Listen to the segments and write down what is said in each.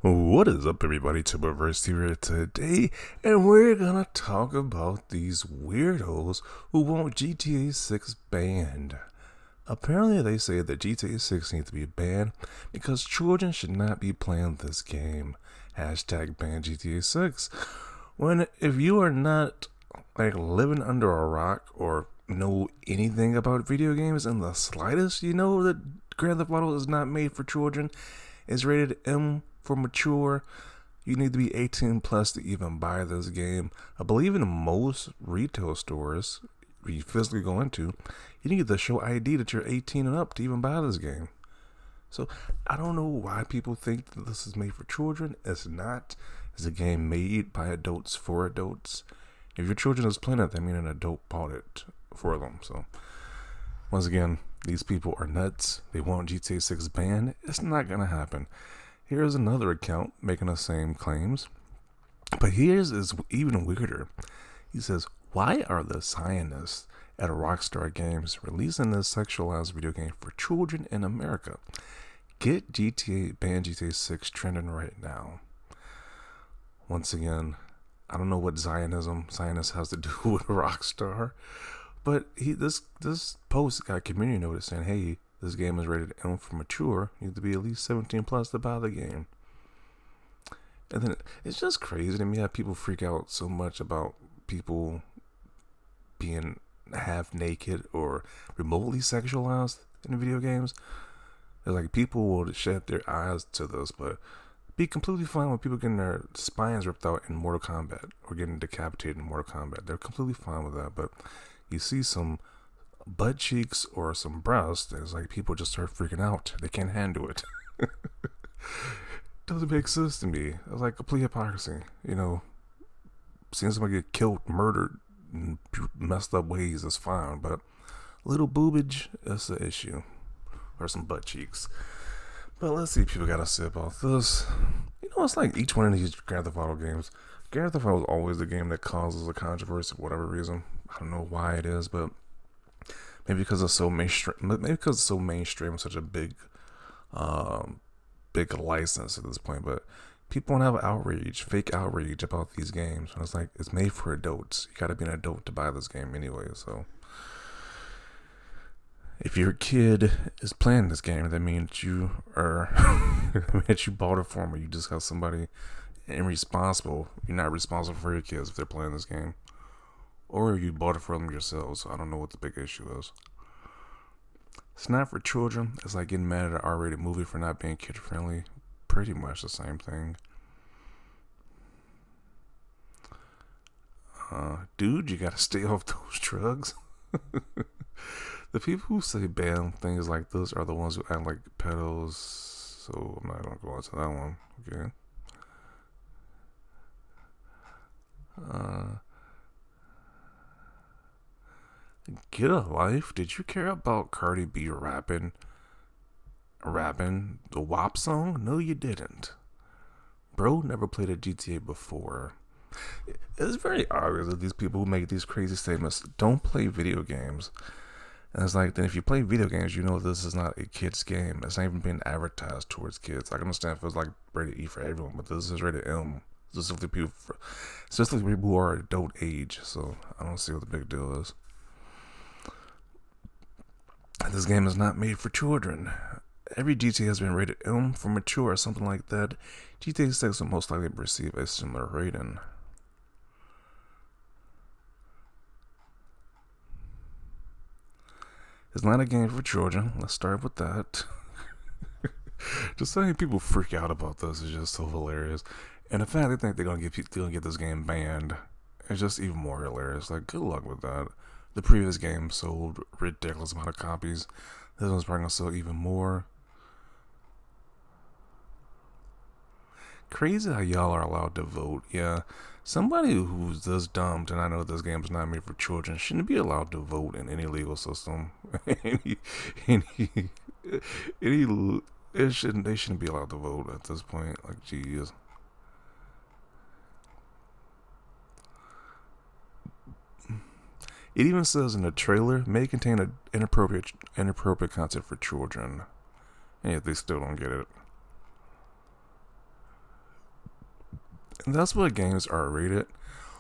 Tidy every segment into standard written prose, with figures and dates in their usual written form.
What is up, everybody? Timberverse here today, and we're gonna talk about these weirdos who want GTA 6 banned. Apparently, they say that GTA 6 needs to be banned because children should not be playing this game. Hashtag ban GTA 6. When if you are not living under a rock or know anything about video games in the slightest, you know that Grand Theft Auto is not made for children. It's rated M for mature. You need to be 18 plus to even buy this game. I believe in most retail stores you physically go into, you need to show ID that you're 18 and up to even buy this game. So I don't know why people think that this is made for children. It's not. It's a game made by adults for adults. If your children is playing it, that means an adult bought it for them. So once again, these people are nuts. They want GTA 6 banned. It's not gonna happen. Here's another account making the same claims, but his is even weirder. He says, "Why are the Zionists at Rockstar Games releasing this sexualized video game for children in America? Get GTA banned GTA 6 trending right now." Once again, I don't know what Zionist has to do with Rockstar, but this post got community notice saying, "Hey, this game is rated M for mature. You need to be at least 17 plus to buy the game." And then it's just crazy to me how people freak out so much about people being half naked or remotely sexualized in video games. It's like people will shed their eyes to this, but be completely fine with people getting their spines ripped out in Mortal Kombat or getting decapitated in Mortal Kombat. They're completely fine with that, but you see some butt cheeks or some breasts, it's like people just start freaking out. They can't handle it. Doesn't make sense to me. It's like complete hypocrisy. Seeing somebody get killed, murdered in messed up ways is fine, but little boobage is the issue. Or some butt cheeks. But let's see what people gotta say about this. It's like each one of these Grand Theft Auto games. Grand Theft Auto is always the game that causes a controversy for whatever reason. I don't know why it is, but maybe because it's so mainstream. Maybe because it's so mainstream, such a big license at this point. But people want to have fake outrage about these games. And it's like, it's made for adults. You got to be an adult to buy this game anyway. So if your kid is playing this game, that means you are that you bought it for them, or you just got somebody irresponsible. You're not responsible for your kids if they're playing this game, or you bought it for them yourselves. So I don't know what the big issue is. It's not for children. It's like getting mad at an R-rated movie for not being kid-friendly. Pretty much the same thing. Dude, you gotta stay off those drugs. The people who say ban things like this are the ones who act like pedos. So I'm not gonna go into that one. Okay. Get a life. Did you care about Cardi B rapping the WAP song? No, you didn't. Bro never played a GTA before. It's very obvious that these people who make these crazy statements don't play video games. And it's like, then if you play video games, you know this is not a kid's game. It's not even being advertised towards kids. I can understand if it's like rated E for everyone, but this is rated M. Specifically people who are adult age. So I don't see what the big deal is. This game is not made for children. Every GTA has been rated M for mature or something like that. GTA 6 will most likely receive a similar rating. It's not a game for children. Let's start with that. Just saying people freak out about this is just so hilarious. And the fact they think they're gonna get this game banned is just even more hilarious. Like, good luck with that. The previous game sold ridiculous amount of copies. This one's probably gonna sell even more. Crazy how y'all are allowed to vote. Yeah, somebody who's this dumb to not know this game is not made for children shouldn't be allowed to vote in any legal system. They shouldn't be allowed to vote at this point. Like, geez. It even says in the trailer, may contain inappropriate content for children. And yet they still don't get it. And that's why games are rated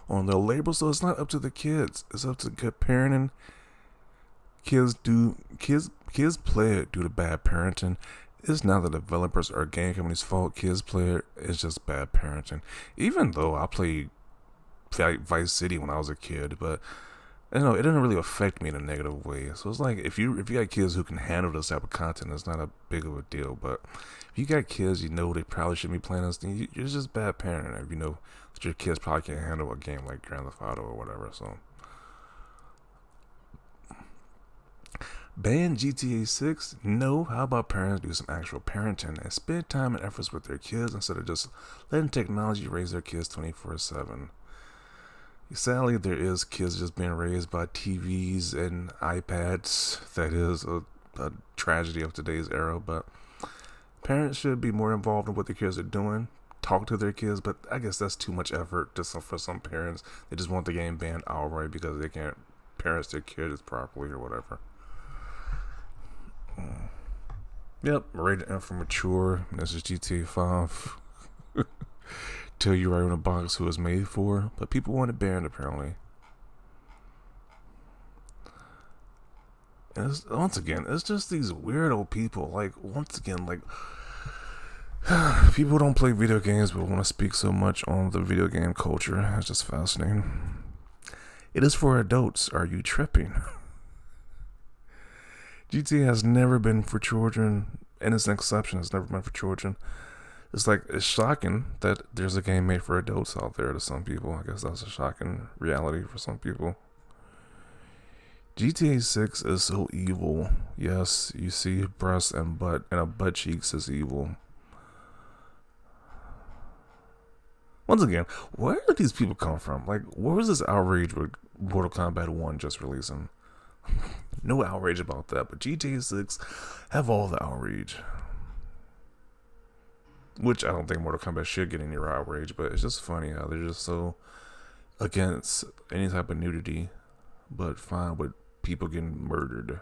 on their label, so it's not up to the kids. It's up to good parenting. Kids play it due to bad parenting. It's not the developers or game companies' fault. Kids play it. It's just bad parenting. Even though I played Vice City when I was a kid, but it didn't really affect me in a negative way. So it's like if you got kids who can handle this type of content, it's not a big of a deal. But if you got kids, they probably shouldn't be playing this thing. It's just bad parenting. If you know that your kids probably can't handle a game like Grand Theft Auto or whatever. So ban GTA 6? No. How about parents do some actual parenting and spend time and efforts with their kids instead of just letting technology raise their kids 24/7? Sadly, there is kids just being raised by TVs and iPads. That is a tragedy of today's era, but parents should be more involved in what their kids are doing. Talk to their kids, but I guess that's too much effort for some parents. They just want the game banned outright because they can't parent their kids properly or whatever. Yep, rated M for mature. This is GTA 5. Tell you right in the box who it's made for, but people want it banned apparently. And once again, it's just these weirdo people. People don't play video games but want to speak so much on the video game culture. It's just fascinating. It is for adults. Are you tripping? GTA has never been for children, and it's an exception. It's never been for children. It's shocking that there's a game made for adults out there to some people. I guess that's a shocking reality for some people. GTA 6 is so evil. Yes, you see breasts and a butt cheeks is evil. Once again, where did these people come from? Like, where was this outrage with Mortal Kombat 1 just releasing? No outrage about that, but GTA 6 have all the outrage. Which I don't think Mortal Kombat should get any outrage, but it's just funny how they're just so against any type of nudity, but fine with people getting murdered.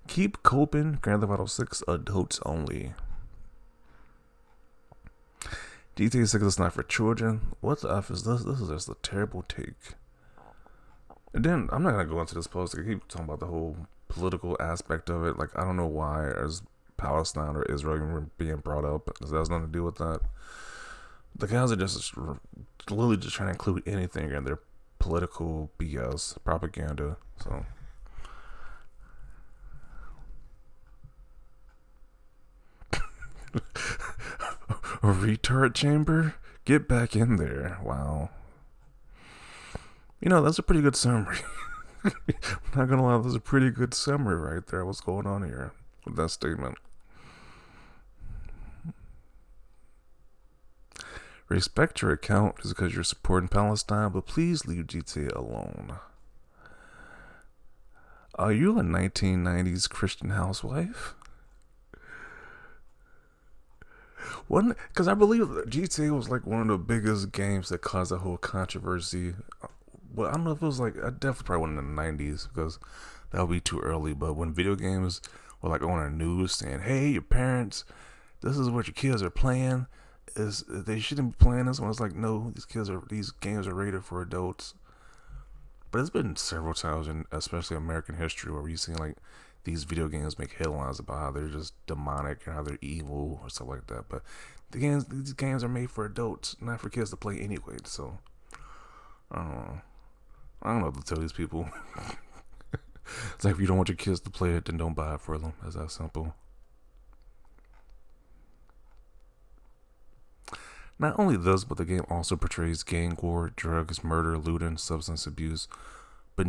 Keep coping. Grand Theft Auto 6 adults only. GTA 6 is not for children. What the F is this? This is just a terrible take. And then I'm not gonna go into this post. I keep talking about the whole political aspect of it. Like, I don't know why as Palestine or Israel even being brought up. It has nothing to do with that. The guys are just literally just trying to include anything in their political BS propaganda. So a retard chamber? Get back in there. Wow. That's a pretty good summary. I'm not gonna lie, that's a pretty good summary right there. What's going on here with that statement? Respect your account just because you're supporting Palestine, but please leave GTA alone. Are you a 1990s Christian housewife? Because I believe that GTA was like one of the biggest games that caused a whole controversy. Well, I don't know if it was I definitely probably wasn't in the 90s because that would be too early. But when video games were like on the news saying, hey, your parents, this is what your kids are playing. They shouldn't be playing this one. It's like, no, these games are rated for adults. But it's been several times in especially American history where we've seen these video games make headlines about how they're just demonic and how they're evil or stuff like that. But these games are made for adults, not for kids to play anyway. So I don't know what to tell these people. It's like, if you don't want your kids to play it, then don't buy it for them. It's that simple. Not only this, but the game also portrays gang war, drugs, murder, looting, substance abuse. But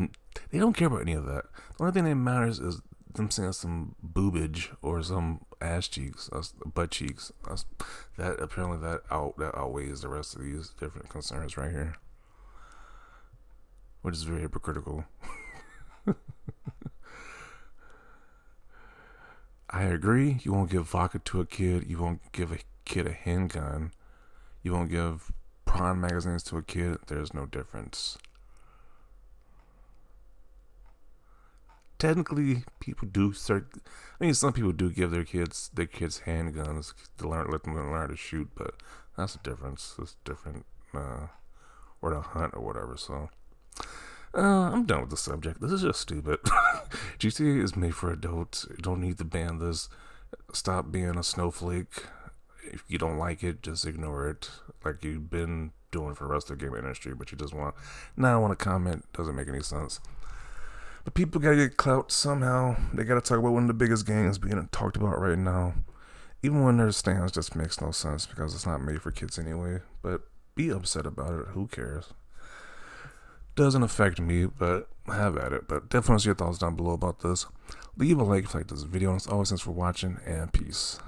they don't care about any of that. The only thing that matters is them seeing some boobage or some ass cheeks, butt cheeks. That outweighs the rest of these different concerns right here, which is very hypocritical. I agree. You won't give vodka to a kid. You won't give a kid a handgun. You won't give porn magazines to a kid. There's no difference. technically, people do start. I mean, some people do give their kids handguns to let them learn to shoot, but that's the difference. It's different, or to hunt or whatever. So, I'm done with the subject. This is just stupid. GTA is made for adults. You don't need to ban this. Stop being a snowflake. If you don't like it, just ignore it. Like you've been doing for the rest of the game industry, but you just want. Now I want to comment. Doesn't make any sense. But people gotta get clout somehow. They gotta talk about one of the biggest games being talked about right now. Even when their stance just makes no sense because it's not made for kids anyway. But be upset about it. Who cares? Doesn't affect me, but have at it. But definitely your thoughts down below about this. Leave a like if you like this video. And as always, thanks for watching, and peace.